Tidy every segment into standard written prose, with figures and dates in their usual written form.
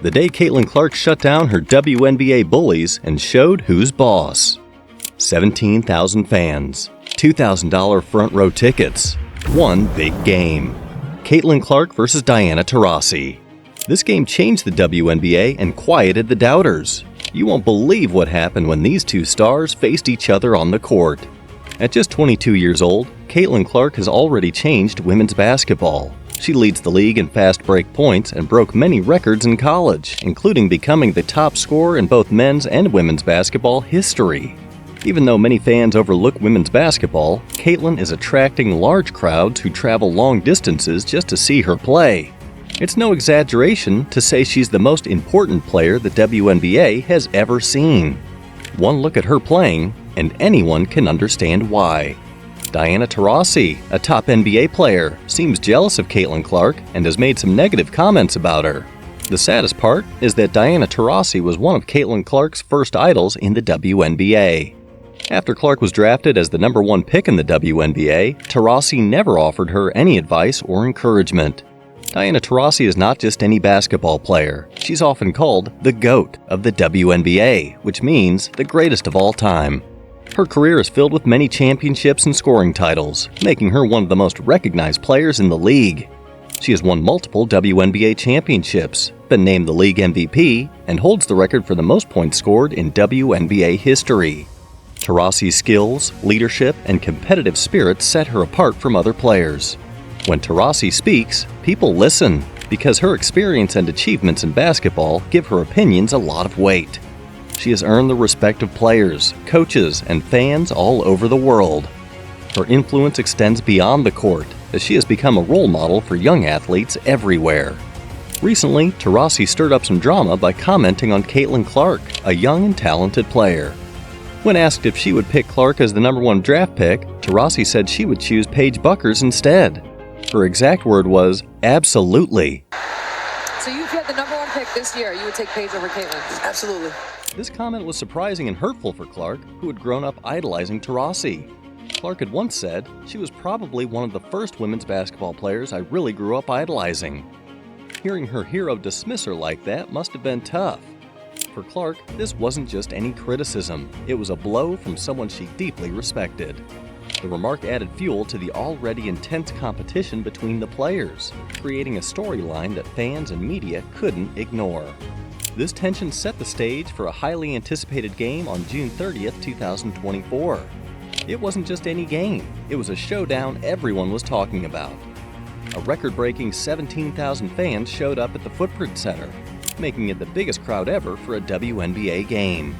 The day Caitlin Clark shut down her WNBA Bullies and showed who's boss. 17,000 fans, $2,000 front row tickets, one big game. Caitlin Clark versus Diana Taurasi. This game changed the WNBA and quieted the doubters. You won't believe what happened when these two stars faced each other on the court. At just 22 years old, Caitlin Clark has already changed women's basketball. She leads the league in fast break points and broke many records in college, including becoming the top scorer in both men's and women's basketball history. Even though many fans overlook women's basketball, Caitlin is attracting large crowds who travel long distances just to see her play. It's no exaggeration to say she's the most important player the WNBA has ever seen. One look at her playing, and anyone can understand why. Diana Taurasi, a top NBA player, seems jealous of Caitlin Clark and has made some negative comments about her. The saddest part is that Diana Taurasi was one of Caitlin Clark's first idols in the WNBA. After Clark was drafted as the #1 pick in the WNBA, Taurasi never offered her any advice or encouragement. Diana Taurasi is not just any basketball player. She's often called the GOAT of the WNBA, which means the greatest of all time. Her career is filled with many championships and scoring titles, making her one of the most recognized players in the league. She has won multiple WNBA championships, been named the league MVP, and holds the record for the most points scored in WNBA history. Taurasi's skills, leadership, and competitive spirit set her apart from other players. When Taurasi speaks, people listen, because her experience and achievements in basketball give her opinions a lot of weight. She has earned the respect of players, coaches, and fans all over the world. Her influence extends beyond the court, as she has become a role model for young athletes everywhere. Recently, Taurasi stirred up some drama by commenting on Caitlin Clark, a young and talented player. When asked if she would pick Clark as the #1 draft pick, Taurasi said she would choose Paige Bueckers instead. Her exact word was, "Absolutely." So you had the #1 pick this year, you would take Paige over Caitlin? Absolutely. This comment was surprising and hurtful for Clark, who had grown up idolizing Taurasi. Clark had once said, "She was probably one of the first women's basketball players I really grew up idolizing." Hearing her hero dismiss her like that must have been tough. For Clark, this wasn't just any criticism, it was a blow from someone she deeply respected. The remark added fuel to the already intense competition between the players, creating a storyline that fans and media couldn't ignore. This tension set the stage for a highly anticipated game on June 30th, 2024. It wasn't just any game, it was a showdown everyone was talking about. A record-breaking 17,000 fans showed up at the Footprint Center, making it the biggest crowd ever for a WNBA game.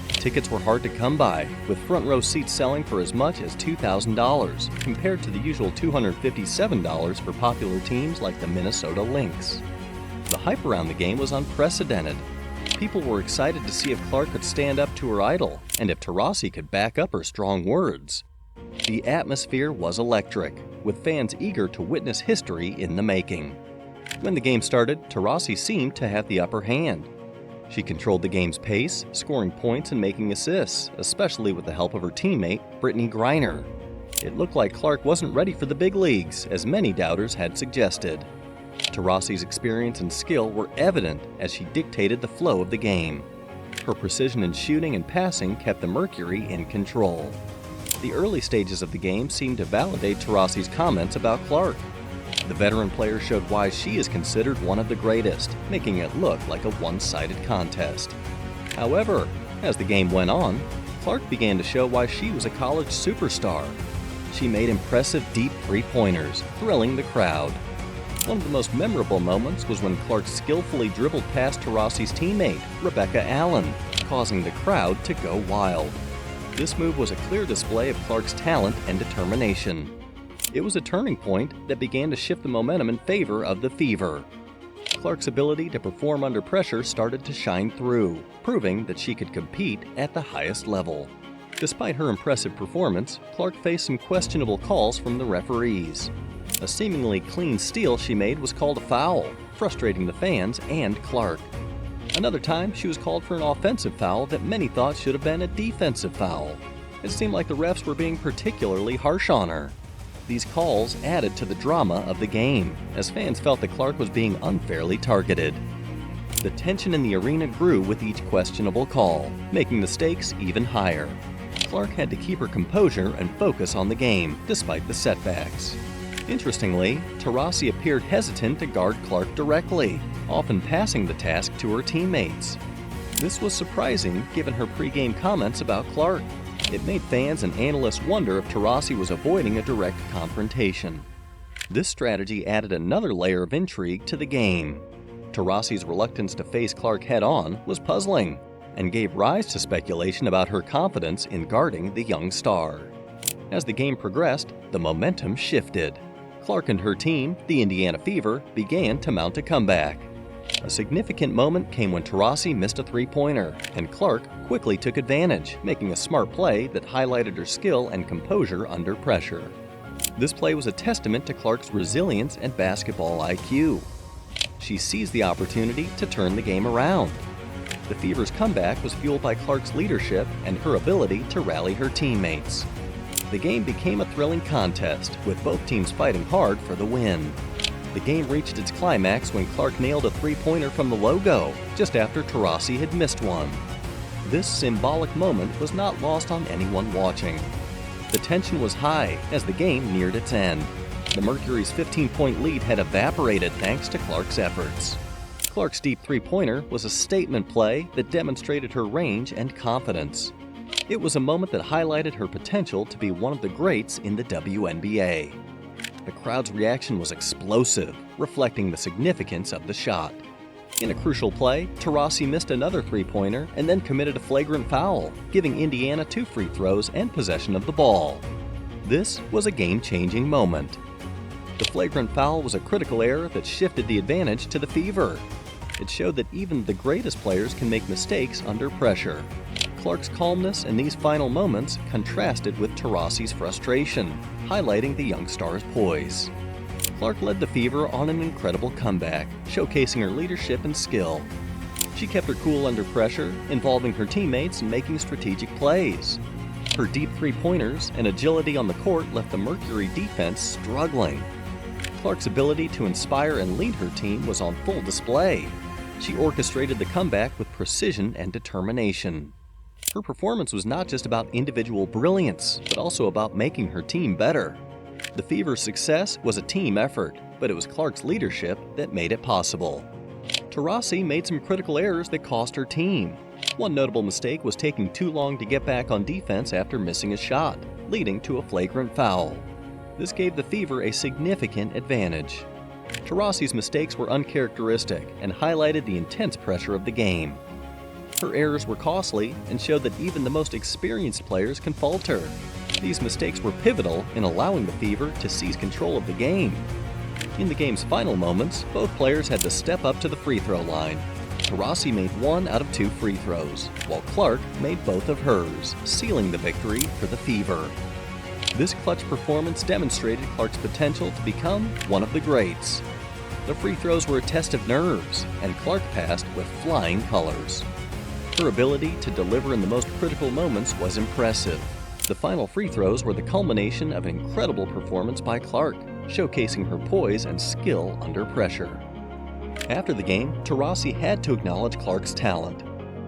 Tickets were hard to come by, with front row seats selling for as much as $2,000, compared to the usual $257 for popular teams like the Minnesota Lynx. The hype around the game was unprecedented. People were excited to see if Clark could stand up to her idol, and if Taurasi could back up her strong words. The atmosphere was electric, with fans eager to witness history in the making. When the game started, Taurasi seemed to have the upper hand. She controlled the game's pace, scoring points and making assists, especially with the help of her teammate, Brittney Griner. It looked like Clark wasn't ready for the big leagues, as many doubters had suggested. Taurasi's experience and skill were evident as she dictated the flow of the game. Her precision in shooting and passing kept the Mercury in control. The early stages of the game seemed to validate Taurasi's comments about Clark. The veteran player showed why she is considered one of the greatest, making it look like a one-sided contest. However, as the game went on, Clark began to show why she was a college superstar. She made impressive deep three-pointers, thrilling the crowd. One of the most memorable moments was when Clark skillfully dribbled past Taurasi's teammate, Rebecca Allen, causing the crowd to go wild. This move was a clear display of Clark's talent and determination. It was a turning point that began to shift the momentum in favor of the Fever. Clark's ability to perform under pressure started to shine through, proving that she could compete at the highest level. Despite her impressive performance, Clark faced some questionable calls from the referees. A seemingly clean steal she made was called a foul, frustrating the fans and Clark. Another time, she was called for an offensive foul that many thought should have been a defensive foul. It seemed like the refs were being particularly harsh on her. These calls added to the drama of the game, as fans felt that Clark was being unfairly targeted. The tension in the arena grew with each questionable call, making the stakes even higher. Clark had to keep her composure and focus on the game, despite the setbacks. Interestingly, Taurasi appeared hesitant to guard Clark directly, often passing the task to her teammates. This was surprising given her pre-game comments about Clark. It made fans and analysts wonder if Taurasi was avoiding a direct confrontation. This strategy added another layer of intrigue to the game. Taurasi's reluctance to face Clark head-on was puzzling, and gave rise to speculation about her confidence in guarding the young star. As the game progressed, the momentum shifted. Clark and her team, the Indiana Fever, began to mount a comeback. A significant moment came when Taurasi missed a three-pointer, and Clark quickly took advantage, making a smart play that highlighted her skill and composure under pressure. This play was a testament to Clark's resilience and basketball IQ. She seized the opportunity to turn the game around. The Fever's comeback was fueled by Clark's leadership and her ability to rally her teammates. The game became a thrilling contest, with both teams fighting hard for the win. The game reached its climax when Clark nailed a three-pointer from the logo, just after Taurasi had missed one. This symbolic moment was not lost on anyone watching. The tension was high as the game neared its end. The Mercury's 15-point lead had evaporated thanks to Clark's efforts. Clark's deep three-pointer was a statement play that demonstrated her range and confidence. It was a moment that highlighted her potential to be one of the greats in the WNBA. The crowd's reaction was explosive, reflecting the significance of the shot. In a crucial play, Taurasi missed another three-pointer and then committed a flagrant foul, giving Indiana 2 free throws and possession of the ball. This was a game-changing moment. The flagrant foul was a critical error that shifted the advantage to the Fever. It showed that even the greatest players can make mistakes under pressure. Clark's calmness in these final moments contrasted with Taurasi's frustration, highlighting the young star's poise. Clark led the Fever on an incredible comeback, showcasing her leadership and skill. She kept her cool under pressure, involving her teammates and making strategic plays. Her deep three-pointers and agility on the court left the Mercury defense struggling. Clark's ability to inspire and lead her team was on full display. She orchestrated the comeback with precision and determination. Her performance was not just about individual brilliance, but also about making her team better. The Fever's success was a team effort, but it was Clark's leadership that made it possible. Taurasi made some critical errors that cost her team. One notable mistake was taking too long to get back on defense after missing a shot, leading to a flagrant foul. This gave the Fever a significant advantage. Taurasi's mistakes were uncharacteristic and highlighted the intense pressure of the game. Her errors were costly and showed that even the most experienced players can falter. These mistakes were pivotal in allowing the Fever to seize control of the game. In the game's final moments, both players had to step up to the free throw line. Taurasi made 1 out of 2 free throws, while Clark made both of hers, sealing the victory for the Fever. This clutch performance demonstrated Clark's potential to become one of the greats. The free throws were a test of nerves, and Clark passed with flying colors. Her ability to deliver in the most critical moments was impressive. The final free throws were the culmination of an incredible performance by Clark, showcasing her poise and skill under pressure. After the game, Taurasi had to acknowledge Clark's talent.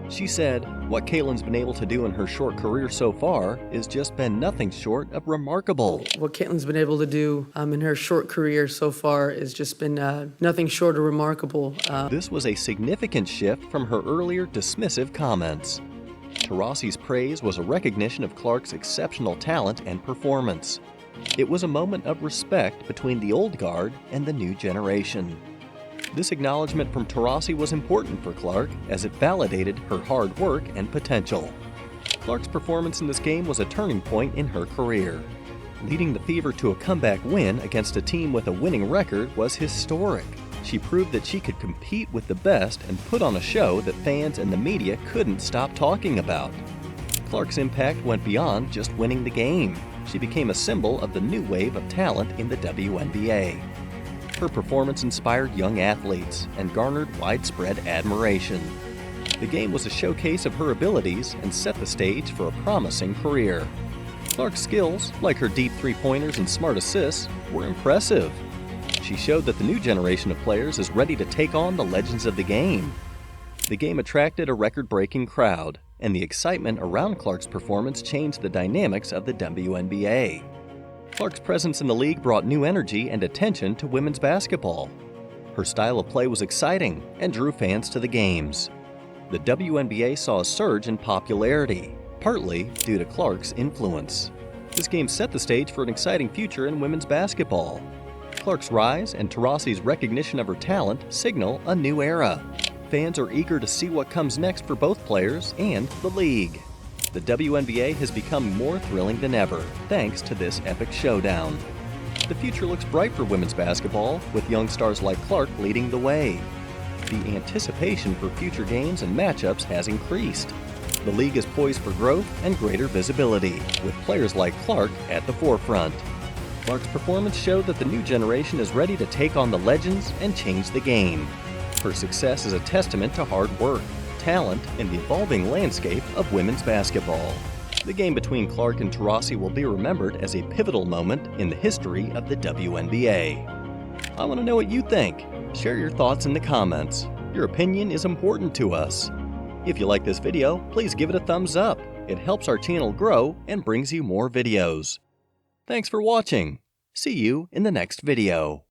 She said, "What Caitlin's been able to do in her short career so far has just been nothing short of remarkable." What Caitlin's been able to do in her short career so far has just been nothing short of remarkable. This was a significant shift from her earlier dismissive comments. Taurasi's praise was a recognition of Clark's exceptional talent and performance. It was a moment of respect between the old guard and the new generation. This acknowledgement from Taurasi was important for Clark as it validated her hard work and potential. Clark's performance in this game was a turning point in her career. Leading the Fever to a comeback win against a team with a winning record was historic. She proved that she could compete with the best and put on a show that fans and the media couldn't stop talking about. Clark's impact went beyond just winning the game. She became a symbol of the new wave of talent in the WNBA. Her performance inspired young athletes and garnered widespread admiration. The game was a showcase of her abilities and set the stage for a promising career. Clark's skills, like her deep three-pointers and smart assists, were impressive. She showed that the new generation of players is ready to take on the legends of the game. The game attracted a record-breaking crowd, and the excitement around Clark's performance changed the dynamics of the WNBA. Clark's presence in the league brought new energy and attention to women's basketball. Her style of play was exciting and drew fans to the games. The WNBA saw a surge in popularity, partly due to Clark's influence. This game set the stage for an exciting future in women's basketball. Clark's rise and Taurasi's recognition of her talent signal a new era. Fans are eager to see what comes next for both players and the league. The WNBA has become more thrilling than ever, thanks to this epic showdown. The future looks bright for women's basketball, with young stars like Clark leading the way. The anticipation for future games and matchups has increased. The league is poised for growth and greater visibility, with players like Clark at the forefront. Clark's performance showed that the new generation is ready to take on the legends and change the game. Her success is a testament to hard work, talent, and the evolving landscape of women's basketball. The game between Clark and Taurasi will be remembered as a pivotal moment in the history of the WNBA. I want to know what you think. Share your thoughts in the comments. Your opinion is important to us. If you like this video, please give it a thumbs up. It helps our channel grow and brings you more videos. Thanks for watching. See you in the next video.